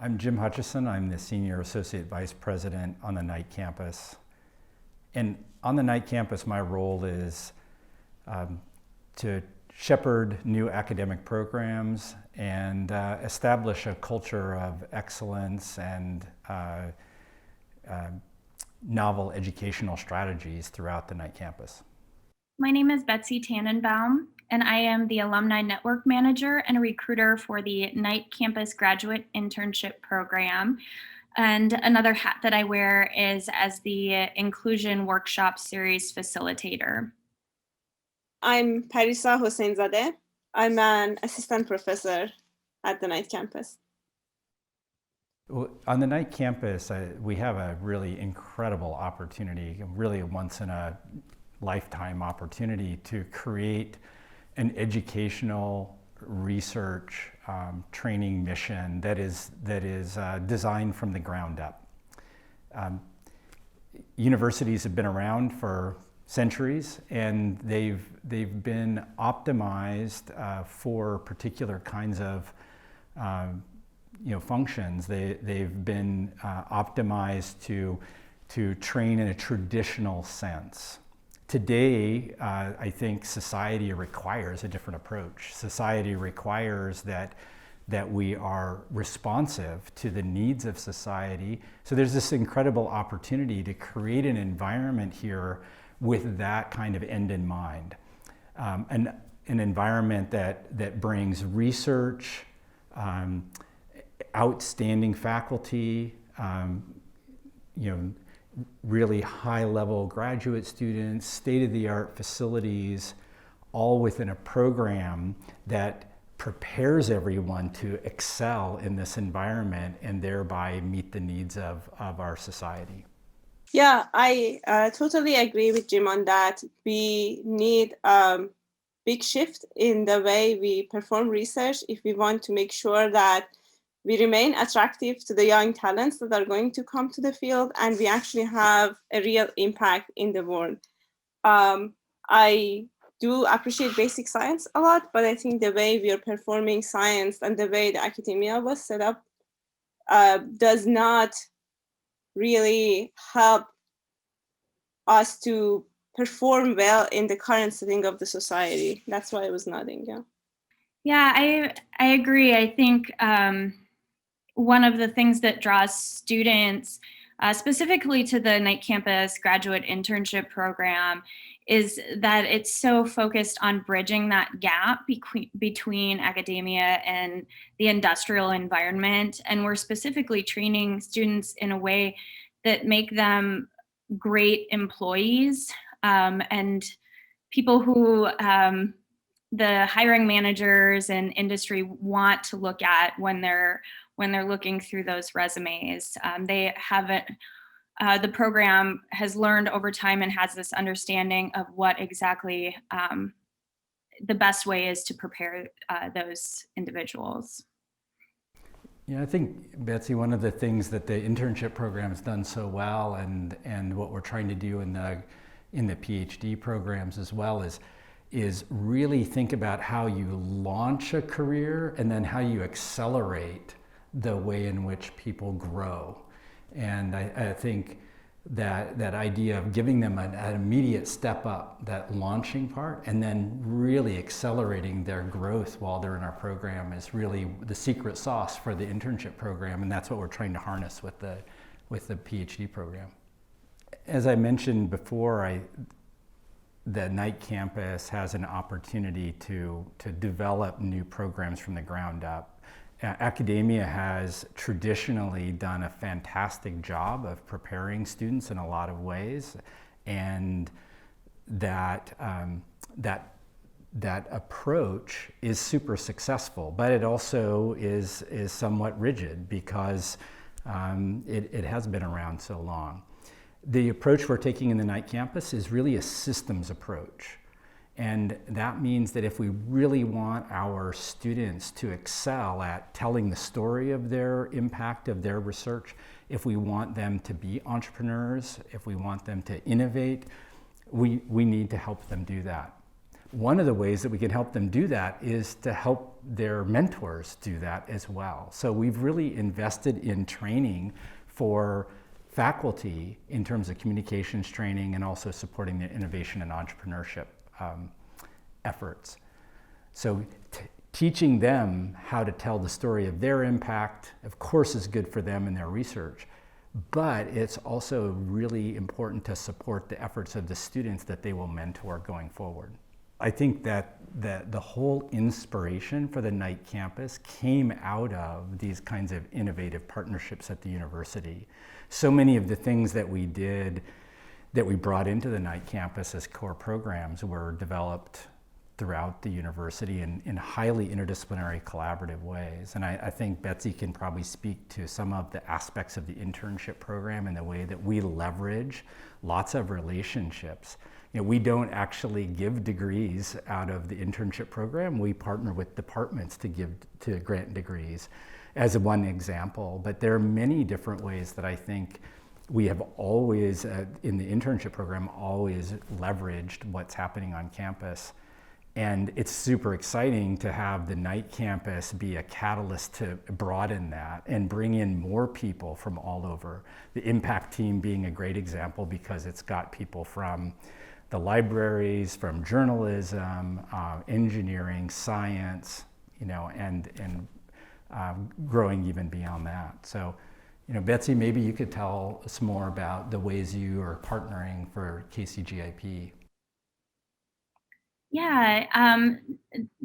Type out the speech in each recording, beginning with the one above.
I'm Jim Hutchison. I'm the Senior Associate Vice President on the Knight campus. And on the Knight campus, my role is to shepherd new academic programs and establish a culture of excellence and novel educational strategies throughout the Knight campus. My name is Betsy Tannenbaum, and I am the Alumni Network Manager and a recruiter for the Knight Campus Graduate Internship Program. And another hat that I wear is as the Inclusion Workshop Series Facilitator. I'm Parisa Hossainzadeh. I'm an assistant professor at the Knight campus. Well, on the Knight campus, we have a really incredible opportunity, really a once-in-a-lifetime opportunity to create an educational research training mission that is designed from the ground up. Universities have been around for centuries, and they've been optimized for particular kinds of functions. They've been optimized to train in a traditional sense. Today, I think society requires a different approach. Society requires that we are responsive to the needs of society. So there's this incredible opportunity to create an environment here with that kind of end in mind. An environment that brings research, outstanding faculty, really high-level graduate students, state-of-the-art facilities, all within a program that prepares everyone to excel in this environment and thereby meet the needs of our society. Yeah, I totally agree with Jim on that. We need a big shift in the way we perform research if we want to make sure that we remain attractive to the young talents that are going to come to the field, and we actually have a real impact in the world. I do appreciate basic science a lot, but I think the way we are performing science and the way the academia was set up does not really help us to perform well in the current setting of the society. That's why I was nodding, yeah. Yeah, I agree. I think one of the things that draws students specifically to the Knight Campus Graduate Internship Program is that it's so focused on bridging that gap between academia and the industrial environment. And we're specifically training students in a way that make them great employees and people who the hiring managers and industry want to look at when they're looking through those resumes. They haven't. The program has learned over time and has this understanding of what exactly the best way is to prepare those individuals. Yeah, I think, Betsy, one of the things that the internship program has done so well, and what we're trying to do in the PhD programs as well, is really think about how you launch a career and then how you accelerate the way in which people grow. And I think that idea of giving them an immediate step up, that launching part, and then really accelerating their growth while they're in our program is really the secret sauce for the internship program, and that's what we're trying to harness with the PhD program. As I mentioned before, the Knight campus has an opportunity to develop new programs from the ground up. Academia has traditionally done a fantastic job of preparing students in a lot of ways, and that approach is super successful, but it also is somewhat rigid because it has been around so long. The approach we're taking in the Knight campus is really a systems approach. And that means that if we really want our students to excel at telling the story of their impact of their research, if we want them to be entrepreneurs, if we want them to innovate, we need to help them do that. one of the ways that we can help them do that is to help their mentors do that as well. So we've really invested in training for faculty in terms of communications training and also supporting the innovation and entrepreneurship efforts. So teaching them how to tell the story of their impact, of course, is good for them and their research, but it's also really important to support the efforts of the students that they will mentor going forward. I think that the whole inspiration for the Knight campus came out of these kinds of innovative partnerships at the university. So many of the things that we did, that we brought into the Knight campus as core programs, were developed throughout the university in highly interdisciplinary collaborative ways. And I think Betsy can probably speak to some of the aspects of the internship program and the way that we leverage lots of relationships. You know, we don't actually give degrees out of the internship program. We partner with departments to grant degrees as one example. But there are many different ways that I think we have always, in the internship program, always leveraged what's happening on campus. And it's super exciting to have the Knight campus be a catalyst to broaden that and bring in more people from all over. The impact team being a great example because it's got people from the libraries, from journalism, engineering, science, you know, and growing even beyond that. So, you know, Betsy, maybe you could tell us more about the ways you are partnering for KCGIP. Yeah,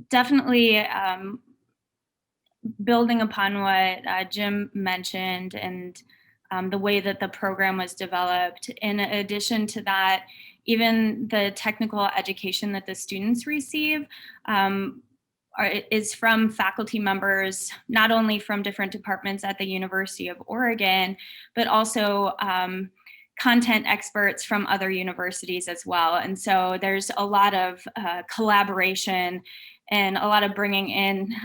definitely building upon what Jim mentioned and the way that the program was developed. In addition to that, even the technical education that the students receive is from faculty members, not only from different departments at the University of Oregon, but also content experts from other universities as well. And so there's a lot of collaboration and a lot of bringing in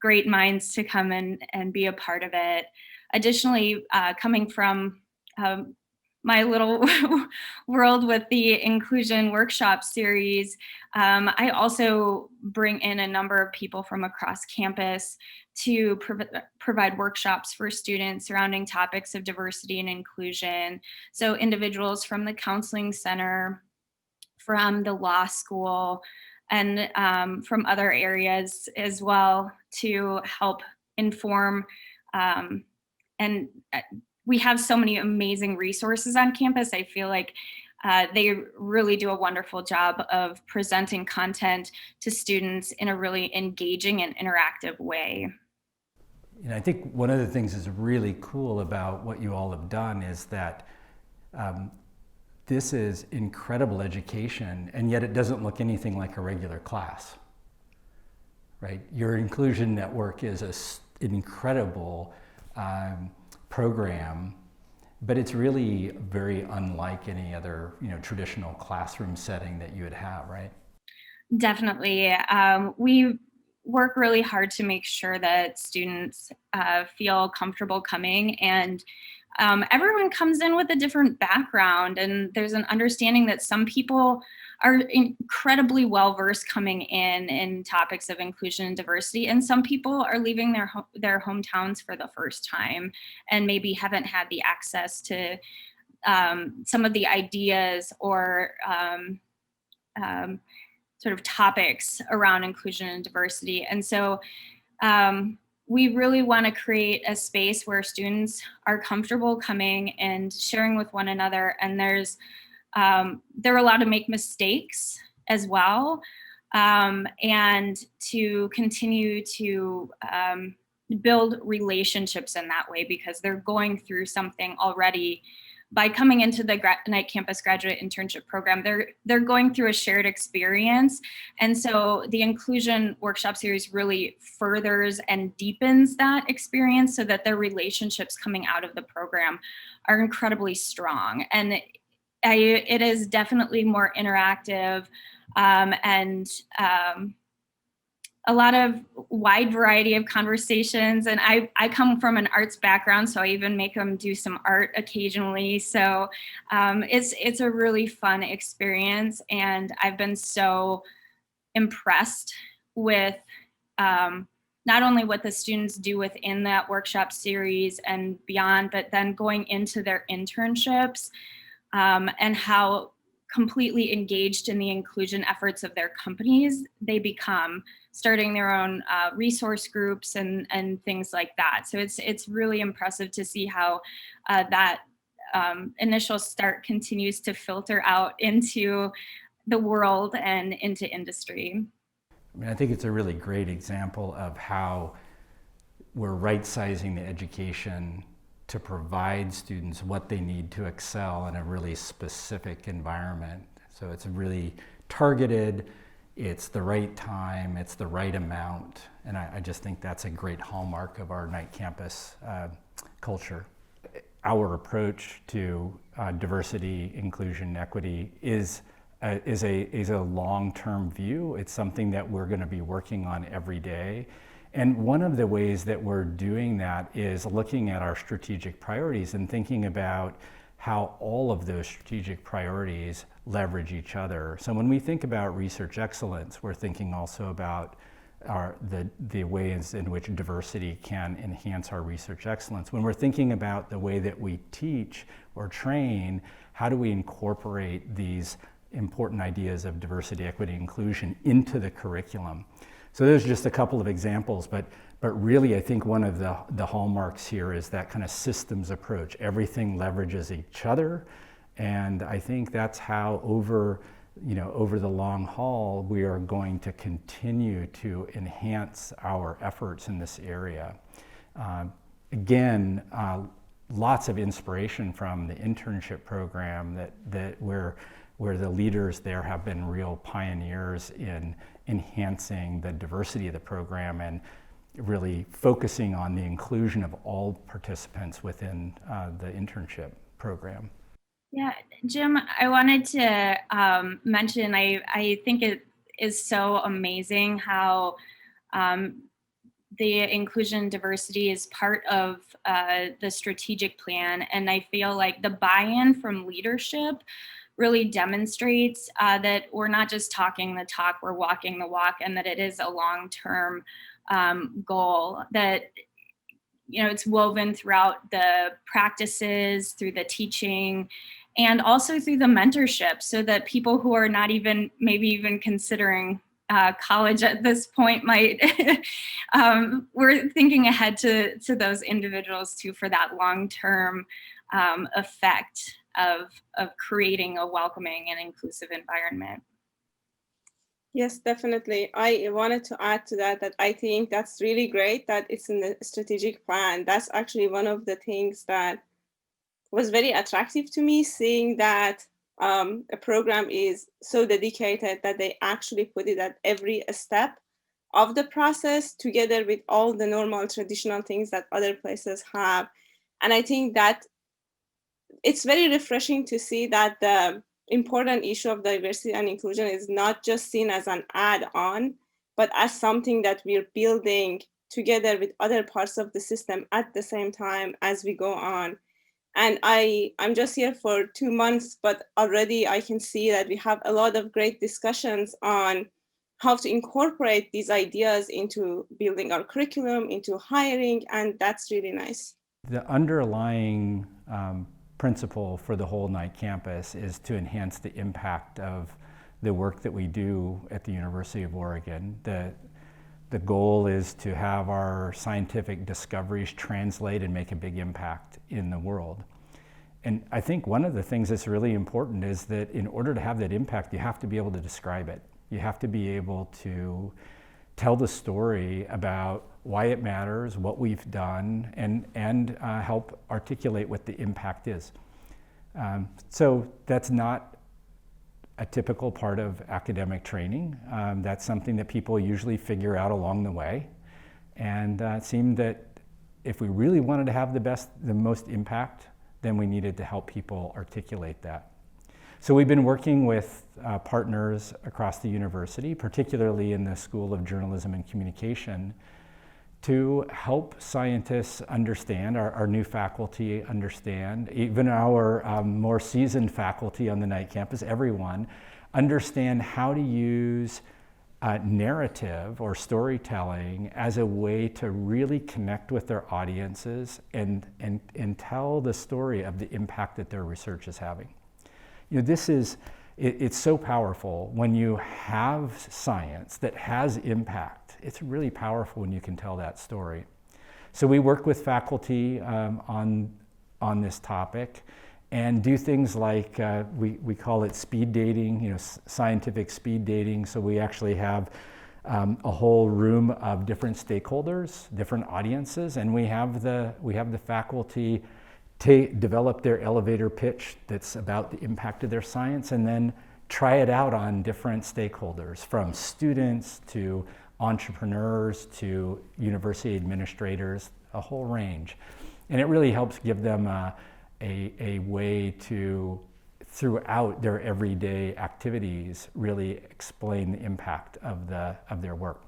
great minds to come and be a part of it. Additionally, coming from my little world with the inclusion workshop series, I also bring in a number of people from across campus to provide workshops for students surrounding topics of diversity and inclusion. So individuals from the counseling center, from the law school, and from other areas as well to help inform. And we have so many amazing resources on campus. I feel like they really do a wonderful job of presenting content to students in a really engaging and interactive way. And I think one of the things that's really cool about what you all have done is that this is incredible education, and yet it doesn't look anything like a regular class, right? Your inclusion network is an incredible program, but it's really very unlike any other, you know, traditional classroom setting that you would have, right? Definitely. We work really hard to make sure that students feel comfortable coming, and everyone comes in with a different background, and there's an understanding that some people are incredibly well-versed coming in topics of inclusion and diversity, and some people are leaving their hometowns for the first time and maybe haven't had the access to some of the ideas or sort of topics around inclusion and diversity. And so we really want to create a space where students are comfortable coming and sharing with one another, and they're allowed to make mistakes as well, and to continue to build relationships in that way, because they're going through something already. By coming into the Knight Campus Graduate Internship Program, they're going through a shared experience. And so the Inclusion Workshop Series really furthers and deepens that experience so that their relationships coming out of the program are incredibly strong. And it is definitely more interactive and a lot of wide variety of conversations. And I come from an arts background, so I even make them do some art occasionally. So it's a really fun experience, and I've been so impressed with not only what the students do within that workshop series and beyond, but then going into their internships and how completely engaged in the inclusion efforts of their companies they become, starting their own resource groups and things like that. So it's really impressive to see how that initial start continues to filter out into the world and into industry. I mean, I think it's a really great example of how we're right-sizing the education to provide students what they need to excel in a really specific environment. So it's really targeted, it's the right time, it's the right amount, and I just think that's a great hallmark of our night campus culture. Our approach to diversity, inclusion, equity is a long-term view. It's something that we're going to be working on every day. And one of the ways that we're doing that is looking at our strategic priorities and thinking about how all of those strategic priorities leverage each other. So when we think about research excellence, we're thinking also about the ways in which diversity can enhance our research excellence. When we're thinking about the way that we teach or train, how do we incorporate these important ideas of diversity, equity, inclusion into the curriculum? So there's just a couple of examples, but really I think one of the hallmarks here is that kind of systems approach. Everything leverages each other, and I think that's how over the long haul we are going to continue to enhance our efforts in this area. Again, lots of inspiration from the internship program where the leaders there have been real pioneers in enhancing the diversity of the program and really focusing on the inclusion of all participants within the internship program. Yeah, Jim, I wanted to mention, I think it is so amazing how the inclusion and diversity is part of the strategic plan. And I feel like the buy-in from leadership really demonstrates that we're not just talking the talk, we're walking the walk, and that it is a long-term goal, that it's woven throughout the practices, through the teaching, and also through the mentorship, so that people who are not maybe even considering college at this point might, we're thinking ahead to those individuals too, for that long-term effect of creating a welcoming and inclusive environment. Yes, definitely. I wanted to add to that I think that's really great that it's in the strategic plan. That's actually one of the things that was very attractive to me, seeing that a program is so dedicated that they actually put it at every step of the process, together with all the normal traditional things that other places have. And I think that it's very refreshing to see that the important issue of diversity and inclusion is not just seen as an add-on, but as something that we're building together with other parts of the system at the same time as we go on. And I'm just here for 2 months, but already I can see that we have a lot of great discussions on how to incorporate these ideas into building our curriculum, into hiring, and that's really nice. The underlying principle for the whole night campus is to enhance the impact of the work that we do at the University of Oregon. The goal is to have our scientific discoveries translate and make a big impact in the world. And I think one of the things that's really important is that in order to have that impact, you have to be able to describe it. You have to be able to tell the story about why it matters, what we've done, and help articulate what the impact is. So that's not a typical part of academic training. That's something that people usually figure out along the way. And it seemed that if we really wanted to have the most impact, then we needed to help people articulate that. So we've been working with partners across the university, particularly in the School of Journalism and Communication, to help scientists understand, our new faculty understand, even our more seasoned faculty on the night campus, everyone, understand how to use narrative or storytelling as a way to really connect with their audiences and tell the story of the impact that their research is having. It's so powerful when you have science that has impact. It's really powerful when you can tell that story. So we work with faculty on this topic and do things like, we call it speed dating, scientific speed dating. So we actually have a whole room of different stakeholders, different audiences, and we have the faculty develop their elevator pitch that's about the impact of their science and then try it out on different stakeholders, from students to entrepreneurs to university administrators, a whole range. And it really helps give them a way to, throughout their everyday activities, really explain the impact of their work.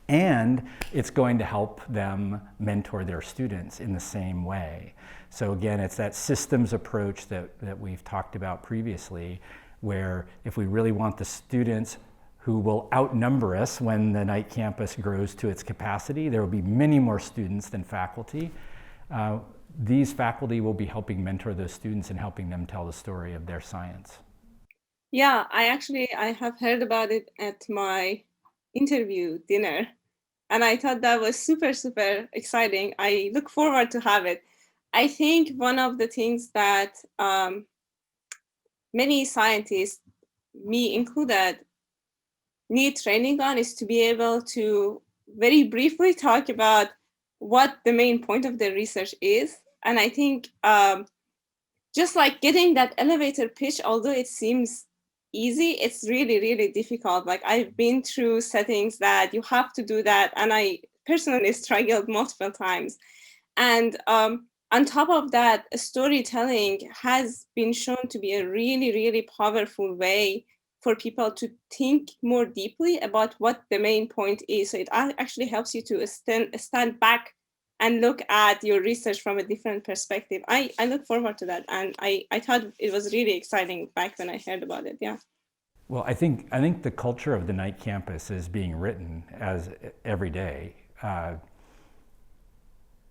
And it's going to help them mentor their students in the same way. So again, it's that systems approach that we've talked about previously, where if we really want the students who will outnumber us when the night campus grows to its capacity, there will be many more students than faculty. These faculty will be helping mentor those students and helping them tell the story of their science. Yeah, I have heard about it at my interview dinner, and I thought that was super, super exciting. I look forward to have it. I think one of the things that many scientists, me included, need training on is to be able to very briefly talk about what the main point of the research is. And I think just like getting that elevator pitch, although it seems easy, it's really, really difficult. Like, I've been through settings that you have to do that, and I personally struggled multiple times. And on top of that, storytelling has been shown to be a really, really powerful way for people to think more deeply about what the main point is. So it actually helps you to stand back and look at your research from a different perspective. I look forward to that, and I thought it was really exciting back when I heard about it. Yeah. Well, I think the culture of the night campus is being written as every day.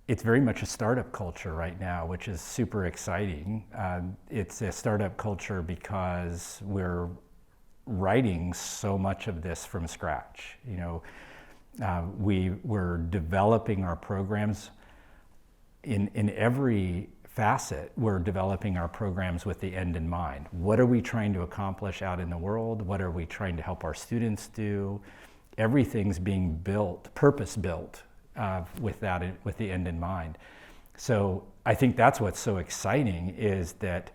It's very much a startup culture right now, which is super exciting. It's a startup culture because we're writing so much of this from scratch. We're developing our programs in every facet. We're developing our programs with the end in mind. What are we trying to accomplish out in the world? What are we trying to help our students do? Everything's being built, purpose-built, with the end in mind. So I think that's what's so exciting, is that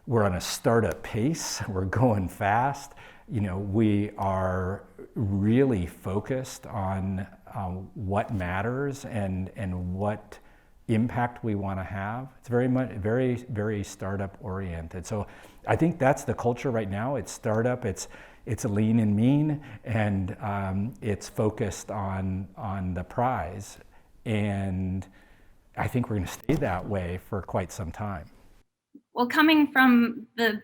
we're on a startup pace. We're going fast. We are really focused on what matters and what impact we want to have. It's very startup oriented. So I think that's the culture right now. It's startup. It's lean and mean, and it's focused on the prize. And I think we're going to stay that way for quite some time. Well, coming from the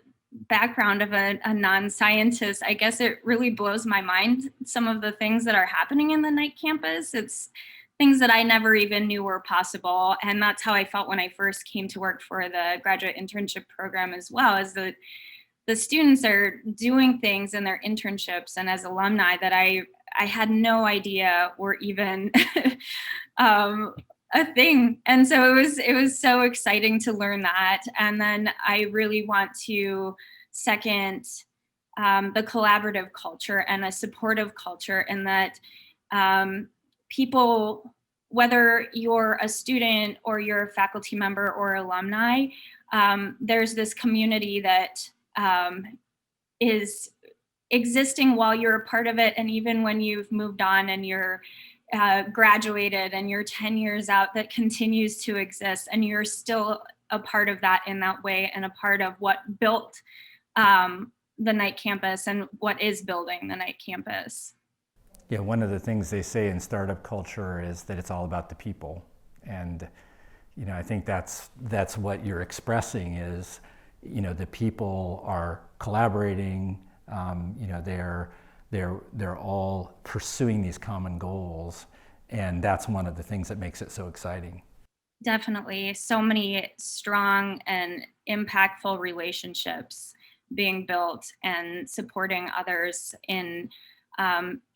background of a non-scientist, I guess it really blows my mind, some of the things that are happening in the night campus. It's things that I never even knew were possible. And that's how I felt when I first came to work for the graduate internship program as well, is that the students are doing things in their internships and as alumni that I had no idea were even a thing. And so it was so exciting to learn that. And then I really want to second the collaborative culture and a supportive culture, in that people, whether you're a student or you're a faculty member or alumni, there's this community that is existing while you're a part of it, and even when you've moved on and you're graduated and you're 10 years out, that continues to exist, and you're still a part of that in that way, and a part of what built the night campus and what is building the night campus. Yeah, one of the things they say in startup culture is that it's all about the people, and I think that's what you're expressing is, the people are collaborating, they're all pursuing these common goals, and that's one of the things that makes it so exciting. Definitely. So many strong and impactful relationships being built and supporting others in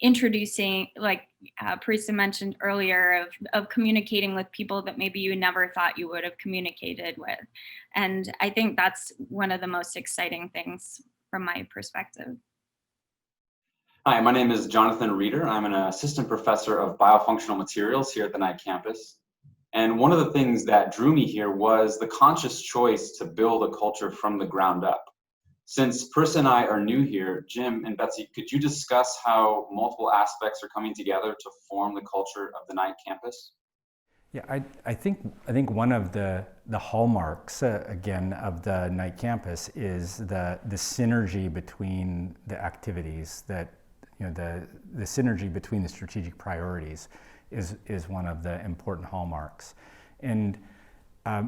introducing, like Parisa mentioned earlier, of communicating with people that maybe you never thought you would have communicated with. And I think that's one of the most exciting things from my perspective. Hi, my name is Jonathan Reeder. I'm an assistant professor of biofunctional materials here at the Knight campus. And one of the things that drew me here was the conscious choice to build a culture from the ground up. Since Parisa and I are new here, Jim and Betsy, could you discuss how multiple aspects are coming together to form the culture of the Knight campus? Yeah, I think one of the hallmarks again of the Knight campus is the synergy between the activities, that the synergy between the strategic priorities is one of the important hallmarks. And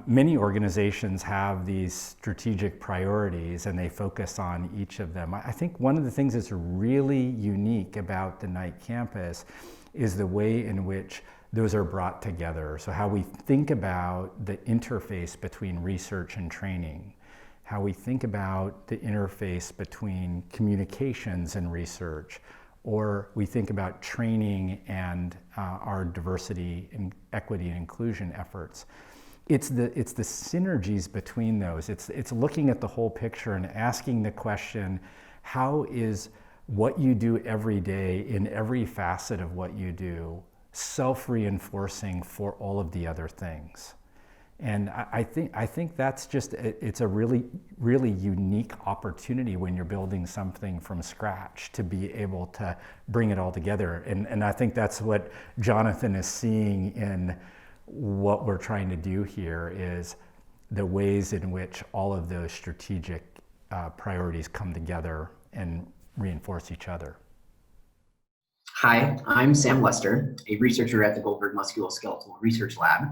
many organizations have these strategic priorities and they focus on each of them. I think one of the things that's really unique about the Knight campus is the way in which those are brought together. So how we think about the interface between research and training, how we think about the interface between communications and research, or we think about training and our diversity and equity and inclusion efforts. It's the synergies between those. It's looking at the whole picture and asking the question, how is what you do every day in every facet of what you do self-reinforcing for all of the other things? And I think that's just, it's a really, really unique opportunity when you're building something from scratch to be able to bring it all together. And I think that's what Jonathan is seeing in what we're trying to do here, is the ways in which all of those strategic priorities come together and reinforce each other. Hi, I'm Sam Lester, a researcher at the Goldberg Musculoskeletal Research Lab.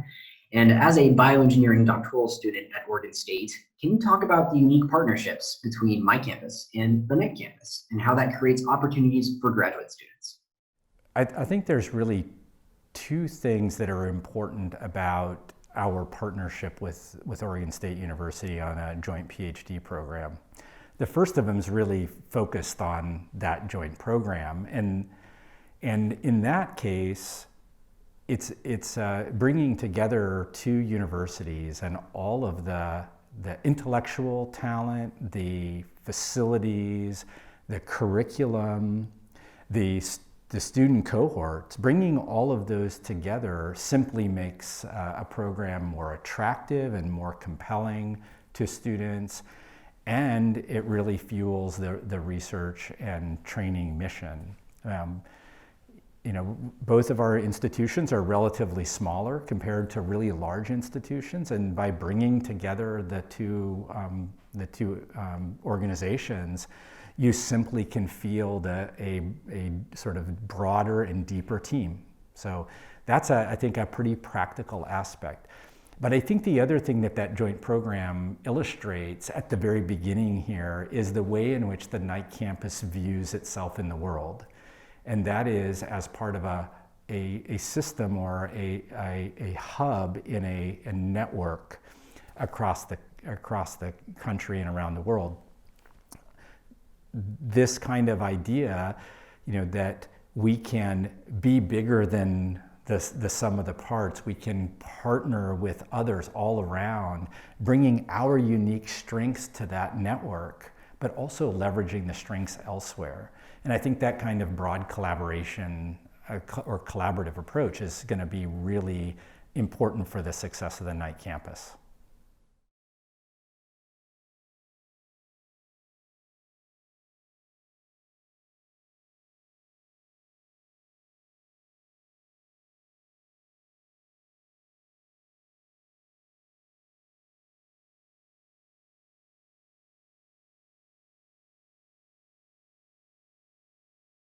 And as a bioengineering doctoral student at Oregon State, can you talk about the unique partnerships between my campus and the Knight campus and how that creates opportunities for graduate students? I think there's really two things that are important about our partnership with Oregon State University on a joint PhD program. The first of them is really focused on that joint program. And in that case, it's bringing together two universities and all of the intellectual talent, the facilities, the curriculum, the student cohorts. Bringing all of those together simply makes a program more attractive and more compelling to students, and it really fuels the research and training mission. Both of our institutions are relatively smaller compared to really large institutions, and by bringing together the two organizations, you simply can field a sort of broader and deeper team. So that's, I think, a pretty practical aspect. But I think the other thing that joint program illustrates at the very beginning here is the way in which the Knight campus views itself in the world. And that is as part of a system or a hub in a network across the country and around the world. This kind of idea, that we can be bigger than the sum of the parts, we can partner with others all around, bringing our unique strengths to that network, but also leveraging the strengths elsewhere. And I think that kind of broad collaboration or collaborative approach is going to be really important for the success of the Knight campus.